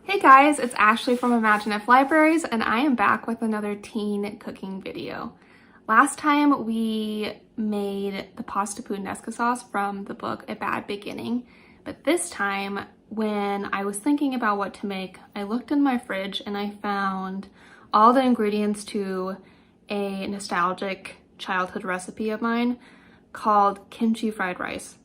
Hey guys, it's Ashley from Imagine If Libraries, and I am back with another teen cooking video. Last time we made the pasta puttanesca sauce from the book A Bad Beginning, but this time when I was thinking about what to make, I looked in my fridge and I found all the ingredients to a nostalgic childhood recipe of mine called Kimchi Fried Rice.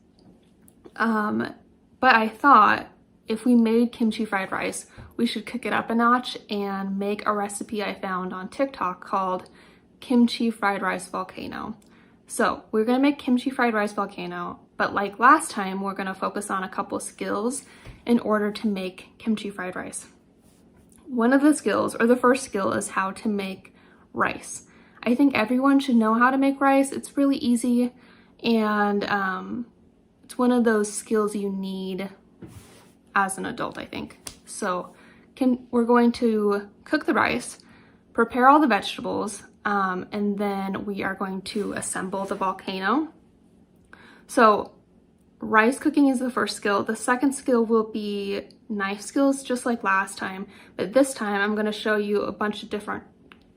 But I thought if we made kimchi fried rice, we should kick it up a notch and make a recipe I found on TikTok called Kimchi Fried Rice Volcano. So we're gonna make kimchi fried rice volcano, but like last time, we're gonna focus on a couple skills in order to make kimchi fried rice. One of the skills, or the first skill, is how to make rice. I think everyone should know how to make rice. It's really easy, and it's one of those skills you need as an adult, I think. So we're going to cook the rice, prepare all the vegetables, and then we are going to assemble the volcano. So rice cooking is the first skill. The second skill will be knife skills, just like last time, but this time I'm going to show you a bunch of different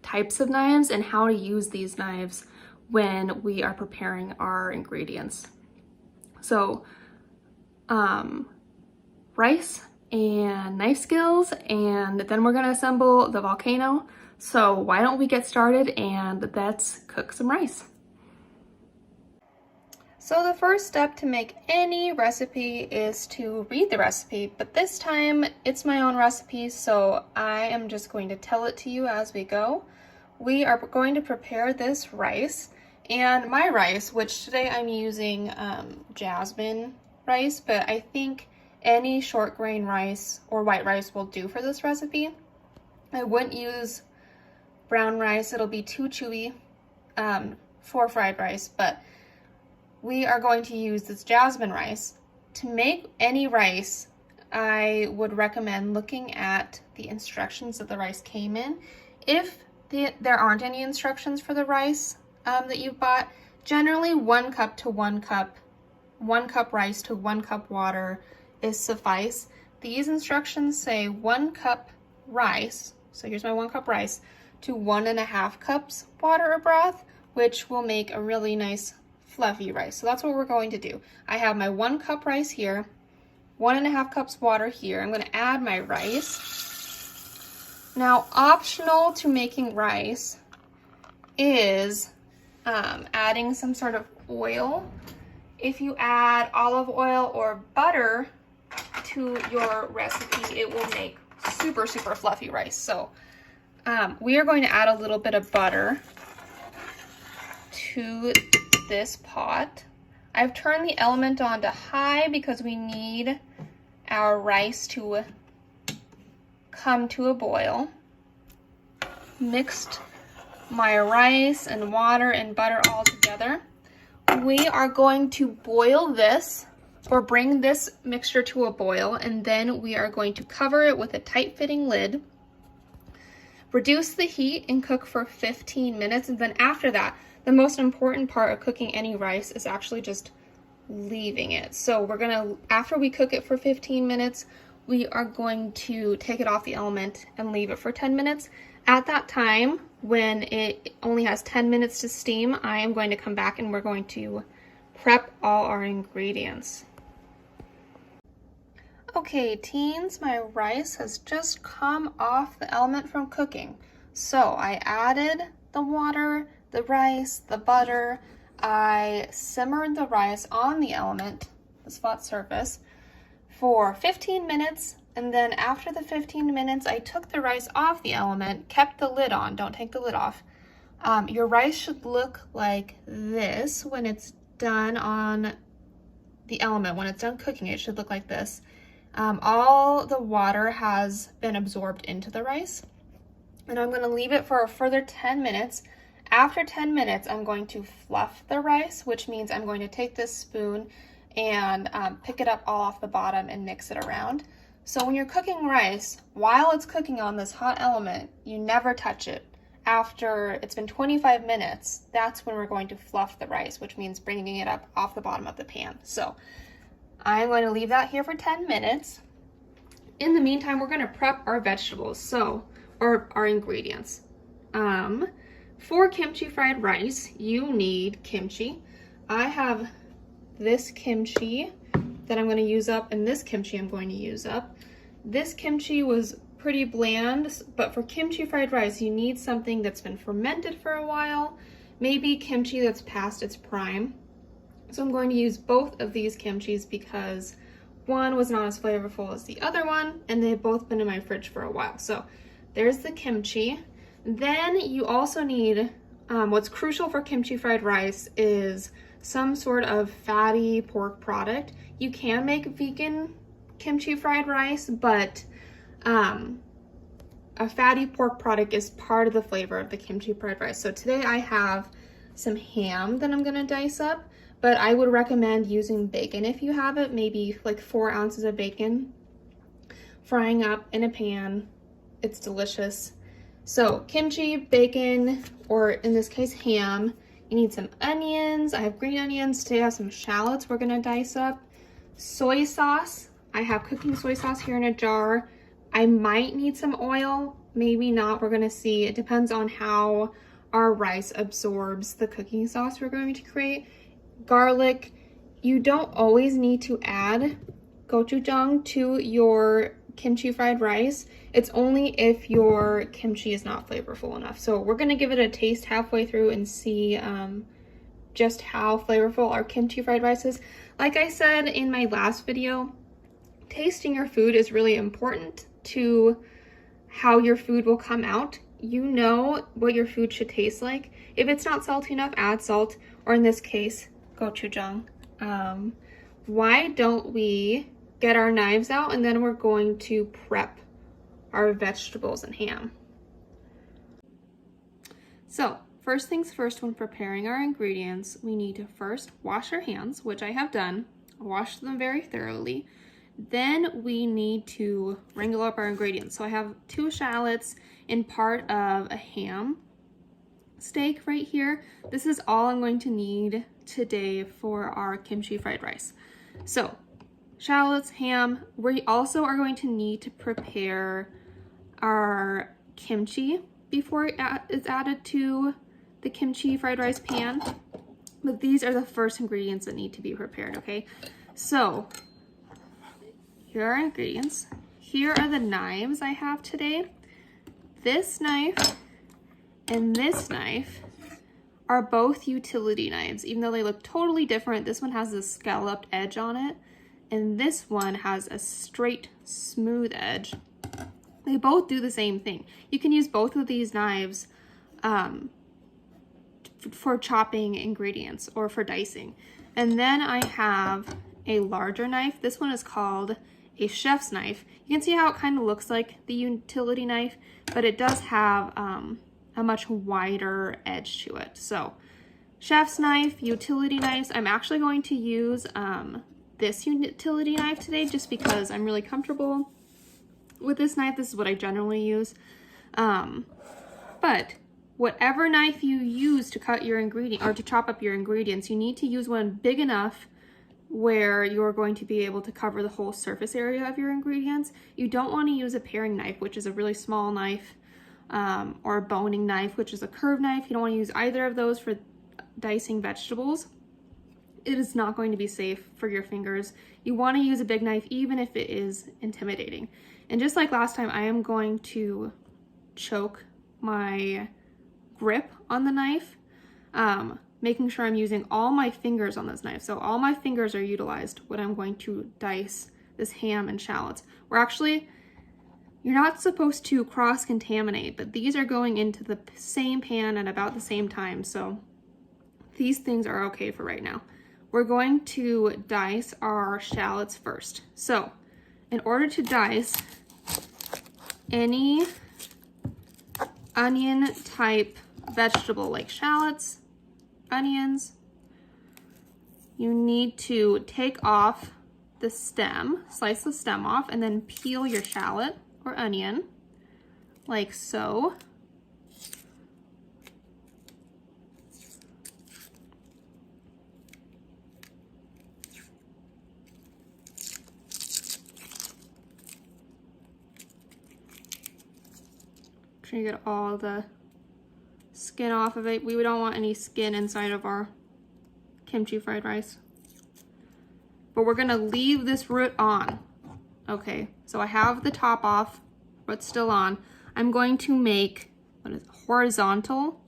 types of knives and how to use these knives when we are preparing our ingredients. So rice and knife skills, and then we're going to assemble the volcano. So why don't we get started and let's cook some rice. So the first step to make any recipe is to read the recipe, but this time it's my own recipe, so I am just going to tell it to you as we go. We are going to prepare this rice, and my rice, which today I'm using jasmine rice, but I think any short grain rice or white rice will do for this recipe. I wouldn't use brown rice, it'll be too chewy for fried rice, but we are going to use this jasmine rice. To make any rice, I would recommend looking at the instructions that the rice came in. If there aren't any instructions for the rice that you've bought, generally 1 cup to 1 cup, 1 cup rice to 1 cup water is suffice. These instructions say 1 cup rice, so here's my 1 cup rice, to 1.5 cups water or broth, which will make a really nice fluffy rice. So that's what we're going to do. I have my 1 cup rice here, 1.5 cups water here. I'm going to add my rice. Now, optional to making rice is adding some sort of oil. If you add olive oil or butter to your recipe, it will make super fluffy rice. So we are going to add a little bit of butter to this pot. I've turned the element on to high because we need our rice to come to a boil. Mixed my rice and water and butter all together. We are going to boil this, or bring this mixture to a boil, and then we are going to cover it with a tight-fitting lid. Reduce the heat and cook for 15 minutes, and then after that, the most important part of cooking any rice is actually just leaving it. So we're gonna, after we cook it for 15 minutes, we are going to take it off the element and leave it for 10 minutes. At that time, when it only has 10 minutes to steam, I am going to come back and we're going to prep all our ingredients. Okay, teens, my rice has just come off the element from cooking. So I added the water, the rice, the butter. I simmered the rice on the element, this flat surface, for 15 minutes. And then after the 15 minutes, I took the rice off the element, kept the lid on, don't take the lid off. Your rice should look like this when it's done on the element. When it's done cooking, it should look like this. All the water has been absorbed into the rice, and I'm going to leave it for a further 10 minutes. After 10 minutes, I'm going to fluff the rice, which means I'm going to take this spoon and pick it up all off the bottom and mix it around. So when you're cooking rice, while it's cooking on this hot element, you never touch it. After it's been 25 minutes, that's when we're going to fluff the rice, which means bringing it up off the bottom of the pan. So I'm going to leave that here for 10 minutes. in the meantime, we're gonna prep our vegetables, or our ingredients. For kimchi fried rice, you need kimchi. I have this kimchi that I'm gonna use up, and this kimchi I'm going to use up. This kimchi was pretty bland, but for kimchi fried rice, you need something that's been fermented for a while, maybe kimchi that's past its prime. So I'm going to use both of these kimchis because one was not as flavorful as the other one, and they've both been in my fridge for a while. So there's the kimchi. Then you also need, what's crucial for kimchi fried rice is some sort of fatty pork product. You can make vegan kimchi fried rice, but a fatty pork product is part of the flavor of the kimchi fried rice. So today I have some ham that I'm gonna dice up, but I would recommend using bacon if you have it, maybe like 4 ounces of bacon, frying up in a pan. It's delicious. So kimchi, bacon, or in this case ham. You need some onions. I have green onions. Today I have some shallots we're gonna dice up. Soy sauce. I have cooking soy sauce here in a jar. I might need some oil, maybe not, we're gonna see. It depends on how our rice absorbs the cooking sauce we're going to create. Garlic. You don't always need to add gochujang to your kimchi fried rice. It's only if your kimchi is not flavorful enough. So we're gonna give it a taste halfway through and see just how flavorful our kimchi fried rice is. Like I said in my last video, tasting your food is really important to how your food will come out. You know what your food should taste like. If it's not salty enough, add salt, or in this case, gochujang. Why don't we get our knives out, and then we're going to prep our vegetables and ham. So first things first, when preparing our ingredients, we need to first wash our hands, which I have done. Wash them very thoroughly. Then we need to wrangle up our ingredients. So I have 2 shallots and part of a ham steak right here. This is all I'm going to need today for our kimchi fried rice. So shallots, ham. We also are going to need to prepare our kimchi before it's added to the kimchi fried rice pan. But these are the first ingredients that need to be prepared, okay? So here are our ingredients. Here are the knives I have today. This knife and this knife are both utility knives, even though they look totally different. This one has a scalloped edge on it, and this one has a straight, smooth edge. They both do the same thing. You can use both of these knives for chopping ingredients or for dicing. And then I have a larger knife. This one is called a chef's knife. You can see how it kind of looks like the utility knife, but it does have a much wider edge to it. So chef's knife, utility knives. I'm actually going to use this utility knife today just because I'm really comfortable with this knife. This is what I generally use. But whatever knife you use to cut your ingredient or to chop up your ingredients, you need to use one big enough where you're going to be able to cover the whole surface area of your ingredients. You don't want to use a paring knife, which is a really small knife, or a boning knife, which is a curved knife. You don't want to use either of those for dicing vegetables. It is not going to be safe for your fingers. You want to use a big knife, even if it is intimidating. And just like last time, I am going to choke my grip on the knife, making sure I'm using all my fingers on this knife. So all my fingers are utilized when I'm going to dice this ham and shallots. You're not supposed to cross-contaminate, but these are going into the same pan at about the same time, so these things are okay for right now. We're going to dice our shallots first. So in order to dice any onion type vegetable like shallots, onions, you need to take off the stem, slice the stem off, and then peel your shallot or onion like so. sure you get all the skin off of it. We don't want any skin inside of our kimchi fried rice. But we're gonna leave this root on. Okay, so I have the top off, but still on. I'm going to make horizontal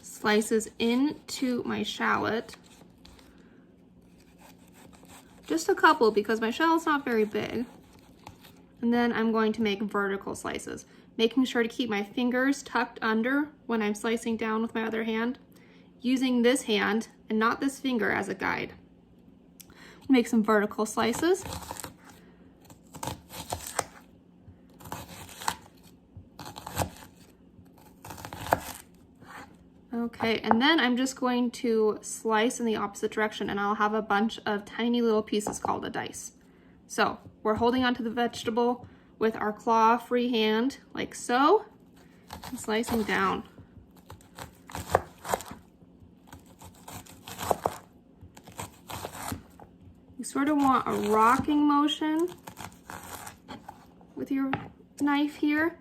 slices into my shallot. Just a couple because my shallot's not very big. And then I'm going to make vertical slices, making sure to keep my fingers tucked under when I'm slicing down with my other hand, using this hand and not this finger as a guide. Make some vertical slices. Okay, and then I'm just going to slice in the opposite direction and I'll have a bunch of tiny little pieces called a dice. So we're holding onto the vegetable with our claw-free hand, like so, and slicing down. You sort of want a rocking motion with your knife here.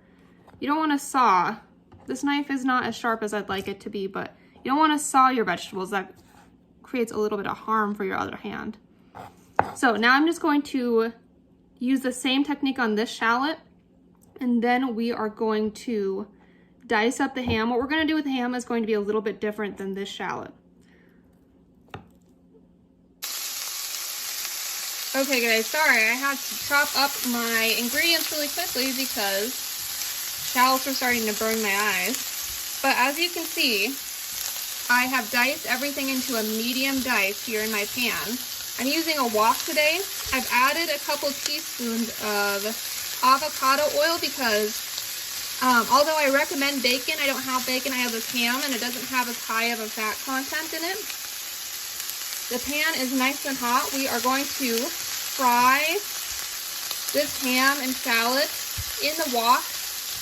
You don't want to saw. This knife is not as sharp as I'd like it to be, but you don't want to saw your vegetables. That creates a little bit of harm for your other hand. So now I'm just going to use the same technique on this shallot, and then we are going to dice up the ham. What we're going to do with the ham is going to be a little bit different than this shallot. Okay guys, sorry, I had to chop up my ingredients really quickly because shallots are starting to burn my eyes. But as you can see, I have diced everything into a medium dice here in my pan. I'm using a wok today. I've added a couple teaspoons of avocado oil because although I recommend bacon, I don't have bacon, I have this ham and it doesn't have as high of a fat content in it. The pan is nice and hot. We are going to fry this ham and shallot in the wok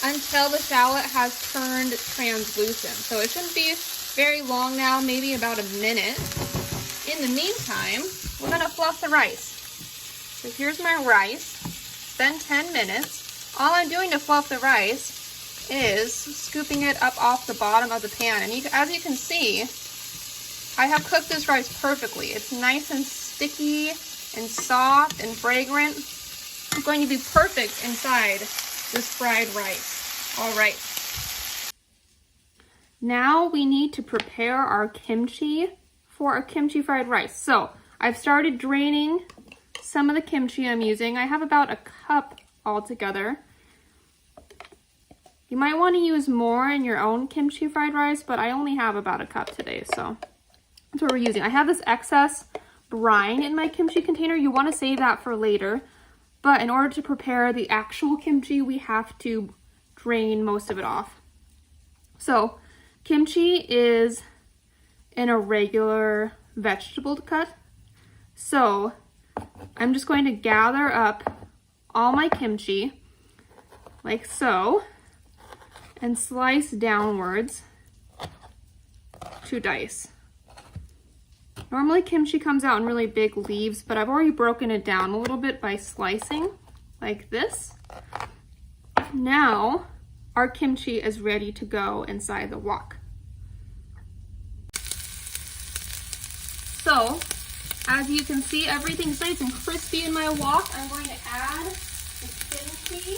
until the shallot has turned translucent. So it shouldn't be very long now, maybe about a minute. In the meantime, we're gonna fluff the rice. So here's my rice. It's been 10 minutes. All I'm doing to fluff the rice is scooping it up off the bottom of the pan. And as you can see, I have cooked this rice perfectly. It's nice and sticky and soft and fragrant. It's going to be perfect inside this fried rice. All right. Now we need to prepare our kimchi for a kimchi fried rice. So I've started draining some of the kimchi I'm using. I have about a cup altogether. You might want to use more in your own kimchi fried rice, but I only have about a cup today, so that's what we're using. I have this excess brine in my kimchi container. You want to save that for later, but in order to prepare the actual kimchi, we have to drain most of it off. So kimchi is in a regular vegetable cut. So I'm just going to gather up all my kimchi like so and slice downwards to dice. Normally kimchi comes out in really big leaves, but I've already broken it down a little bit by slicing like this. Now our kimchi is ready to go inside the wok. So as you can see, everything's nice and crispy in my wok. I'm going to add the kimchi.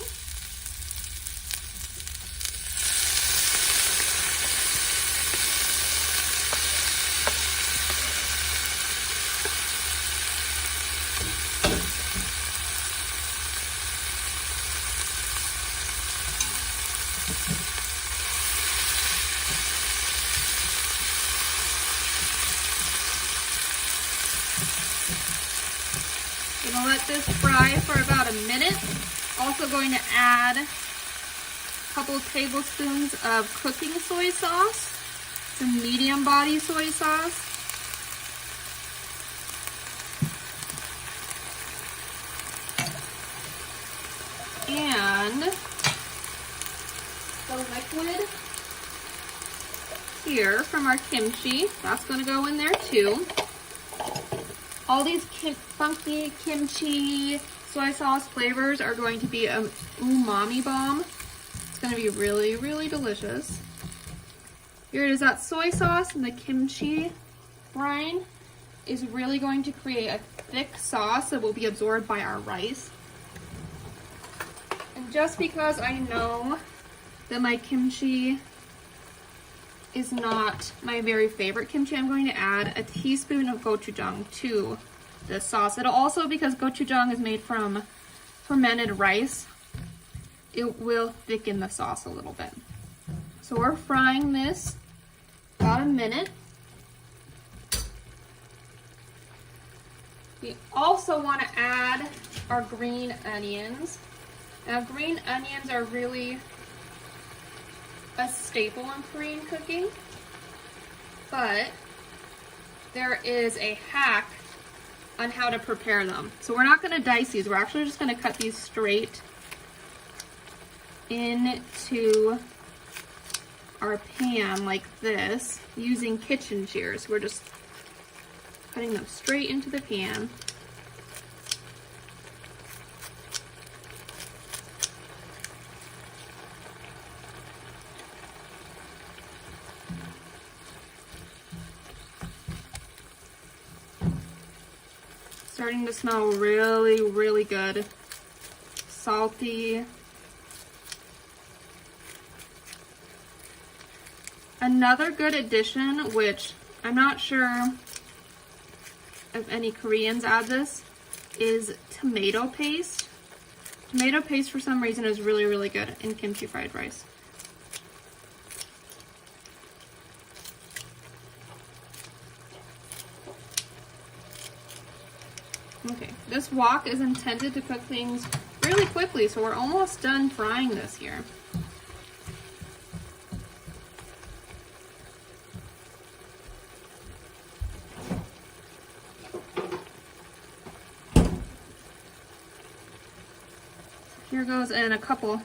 Gonna let this fry for about a minute. Also going to add a couple tablespoons of cooking soy sauce, some medium body soy sauce. And the liquid here from our kimchi, that's gonna go in there too. All these funky kimchi soy sauce flavors are going to be an umami bomb. gonna be really, really delicious. Here it is, that soy sauce and the kimchi brine is really going to create a thick sauce that will be absorbed by our rice. And just because I know that my kimchi is not my very favorite kimchi, I'm going to add a teaspoon of gochujang to this sauce. It'll also, because gochujang is made from fermented rice, it will thicken the sauce a little bit. So we're frying this about a minute. We also want to add our green onions. Now, green onions are really a staple in Korean cooking, but there is a hack on how to prepare them. So we're not going to dice these, we're actually just going to cut these straight into our pan like this using kitchen shears. We're just cutting them straight into the pan. Starting to smell really, really good. Salty. Another good addition, which I'm not sure if any Koreans add this, is tomato paste. Tomato paste for some reason is really, really good in kimchi fried rice. Okay, this wok is intended to cook things really quickly, so we're almost done frying this here. Here goes in a couple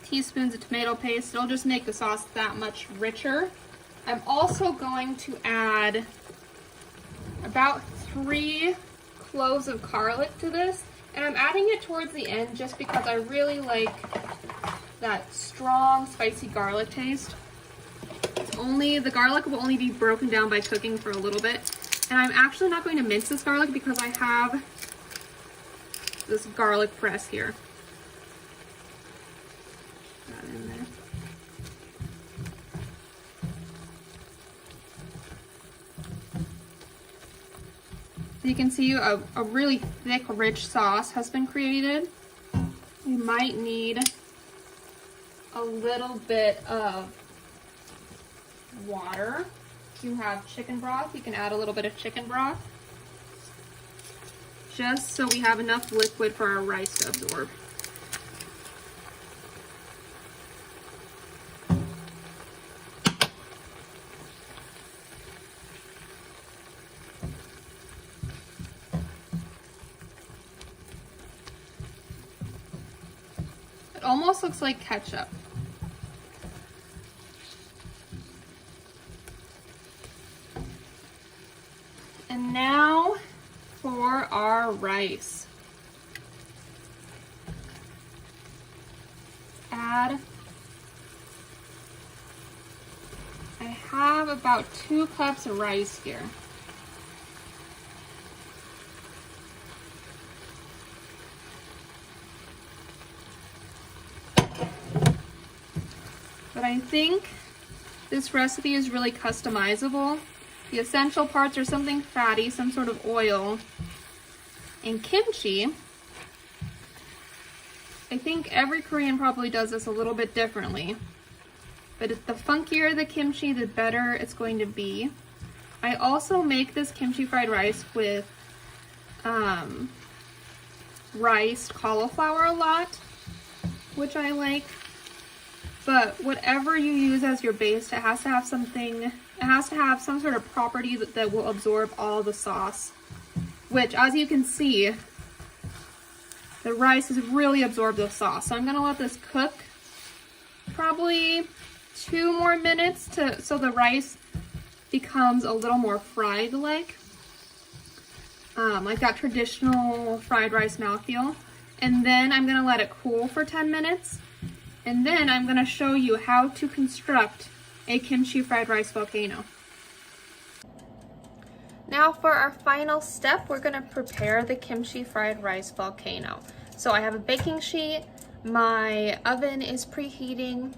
teaspoons of tomato paste. It'll just make the sauce that much richer. I'm also going to add about 3 cloves of garlic to this, and I'm adding it towards the end just because I really like that strong spicy garlic taste. The garlic will only be broken down by cooking for a little bit, and I'm actually not going to mince this garlic because I have this garlic press here. That in there. So you can see a really thick, rich sauce has been created. You might need a little bit of water. If you have chicken broth, you can add a little bit of chicken broth, just so we have enough liquid for our rice to absorb. It almost looks like ketchup. And now for our rice. I have about 2 cups of rice here. But I think this recipe is really customizable. The essential parts are something fatty, some sort of oil, and kimchi. I think every Korean probably does this a little bit differently, but the funkier the kimchi, the better it's going to be. I also make this kimchi fried rice with riced cauliflower a lot, which I like. But whatever you use as your base, it has to have some sort of property that will absorb all the sauce, which, as you can see, the rice has really absorbed the sauce. So I'm going to let this cook probably 2 more minutes so the rice becomes a little more fried-like that traditional fried rice mouthfeel. And then I'm going to let it cool for 10 minutes. And then I'm going to show you how to construct a kimchi fried rice volcano. Now for our final step, we're going to prepare the kimchi fried rice volcano. So I have a baking sheet, my oven is preheating.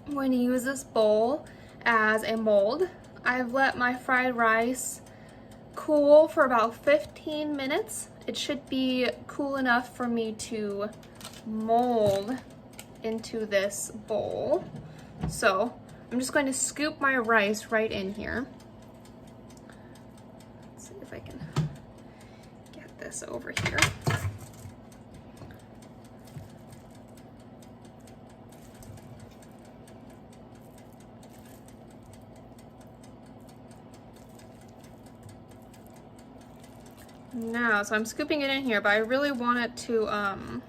I'm going to use this bowl as a mold. I've let my fried rice cool for about 15 minutes. It should be cool enough for me to mold into this bowl. So I'm just going to scoop my rice right in here. Let's see if I can get this over here. Now, so I'm scooping it in here, but I really want it to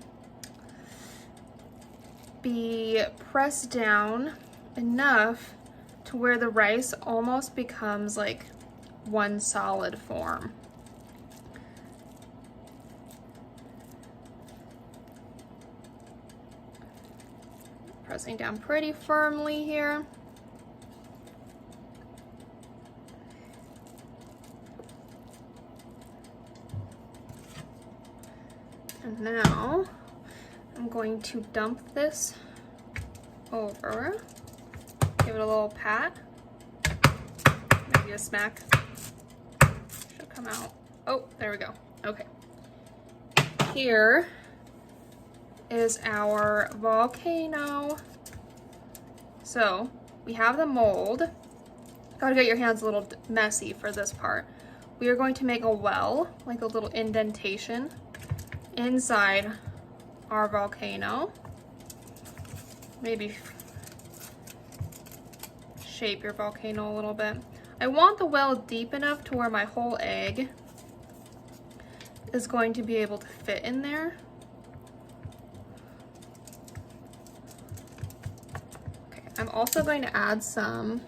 be pressed down enough to where the rice almost becomes like one solid form. Pressing down pretty firmly here. And now I'm going to dump this over, give it a little pat, maybe a smack, should come out. Oh, there we go. Okay. Here is our volcano. So we have the mold. Gotta get your hands a little messy for this part. We are going to make a well, like a little indentation inside our volcano. Maybe shape your volcano a little bit. I want the well deep enough to where my whole egg is going to be able to fit in there. Okay, I'm also going to add some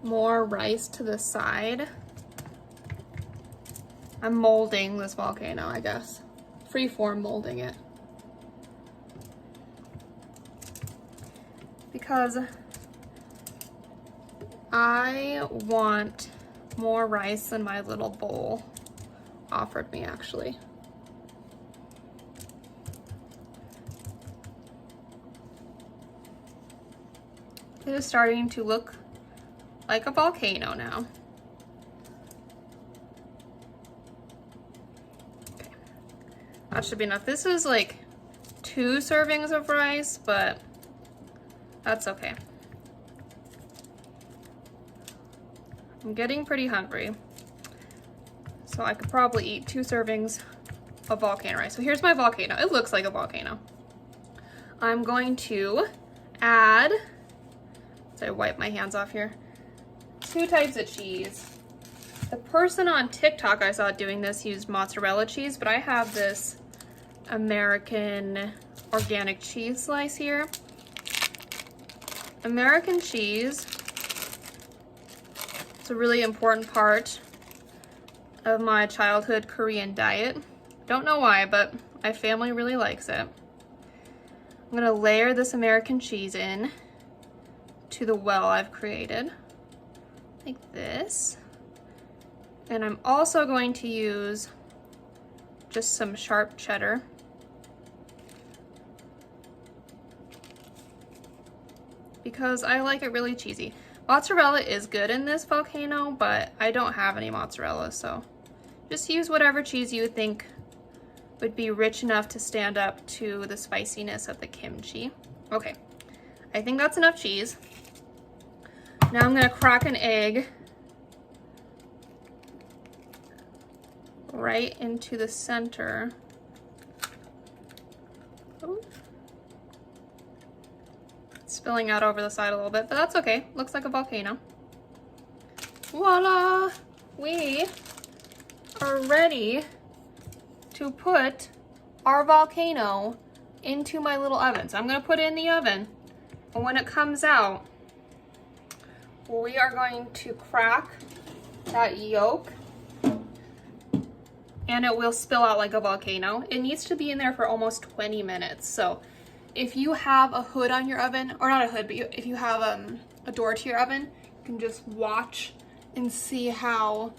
more rice to the side. I'm molding this volcano, I guess. Freeform molding it. Because I want more rice than my little bowl offered me, actually. It is starting to look like a volcano now. Okay, that should be enough. This is like 2 servings of rice, but that's okay. I'm getting pretty hungry, so I could probably eat 2 servings of volcano rice. So here's my volcano. It looks like a volcano. I'm going to add, so I wipe my hands off here, 2 types of cheese. The person on TikTok I saw doing this used mozzarella cheese, but I have this American organic cheese slice here. American cheese, it's a really important part of my childhood Korean diet. Don't know why, but my family really likes it. I'm gonna layer this American cheese in to the well I've created, like this. And I'm also going to use just some sharp cheddar. Because I like it really cheesy. Mozzarella is good in this volcano, but I don't have any mozzarella, so just use whatever cheese you would think would be rich enough to stand up to the spiciness of the kimchi. Okay, I think that's enough cheese. Now I'm gonna crack an egg right into the center. Oh. It's spilling out over the side a little bit, but that's okay. Looks like a volcano. Voila! We are ready to put our volcano into my little oven. So I'm gonna put it in the oven, and when it comes out, we are going to crack that yolk and it will spill out like a volcano. It needs to be in there for almost 20 minutes. So if you have a hood on your oven, or not a hood, but if you have a door to your oven, you can just watch and see how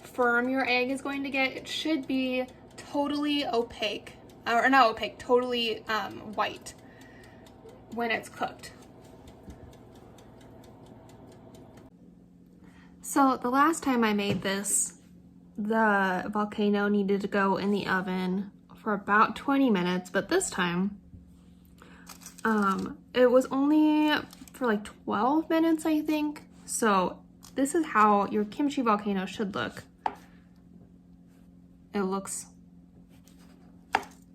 firm your egg is going to get. It should be totally opaque, or not opaque, totally white when it's cooked. So the last time I made this, the Volcano needed to go in the oven for about 20 minutes, but this time it was only for like 12 minutes, I think. So this is how your kimchi Volcano should look. It looks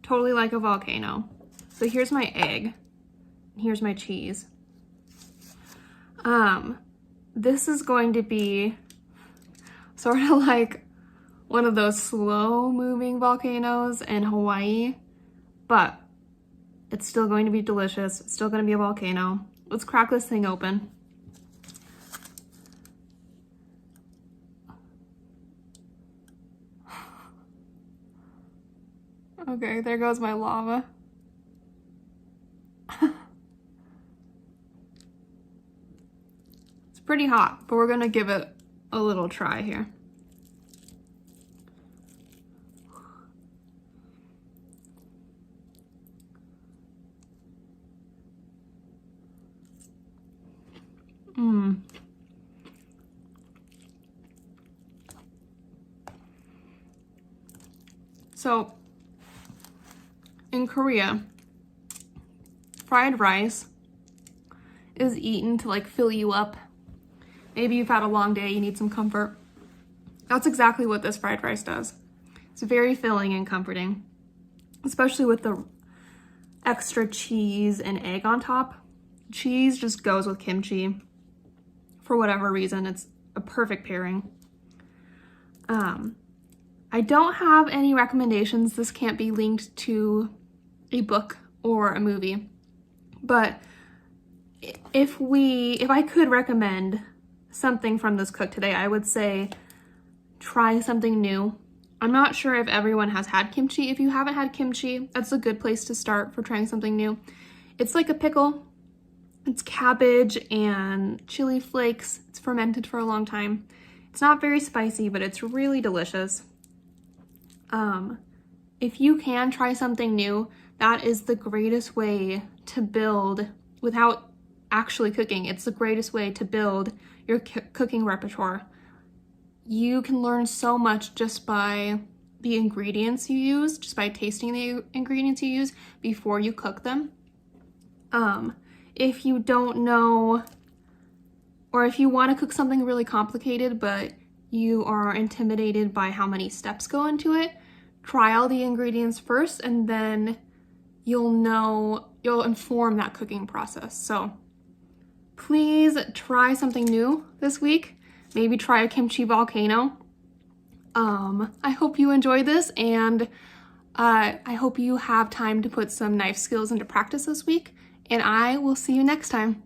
totally like a volcano. So here's my egg, here's my cheese. This is going to be sort of like one of those slow moving volcanoes in Hawaii, but it's still going to be delicious. It's still going to be a volcano. Let's crack this thing open. Okay, there goes my lava. It's pretty hot, but we're gonna give it a little try here. So, in Korea, fried rice is eaten to like fill you up. Maybe you've had a long day, you need some comfort. That's exactly what this fried rice does. It's very filling and comforting, especially with the extra cheese and egg on top. Cheese just goes with kimchi. For whatever reason, it's a perfect pairing. I don't have any recommendations. This can't be linked to a book or a movie, but if I could recommend something from this cook today, I would say try something new. I'm not sure if everyone has had kimchi. If you haven't had kimchi, that's a good place to start for trying something new. It's like a pickle. It's cabbage and chili flakes. It's fermented for a long time. It's not very spicy, but it's really delicious. If you can try something new, that is the greatest way to build, without actually cooking, it's the greatest way to build your cooking repertoire. You can learn so much just by the ingredients you use, just by tasting the ingredients you use before you cook them. If you don't know, or if you want to cook something really complicated, but you are intimidated by how many steps go into it, try all the ingredients first, and then you'll inform that cooking process. So please try something new this week. Maybe try a kimchi volcano. I hope you enjoyed this, and I hope you have time to put some knife skills into practice this week, and I will see you next time.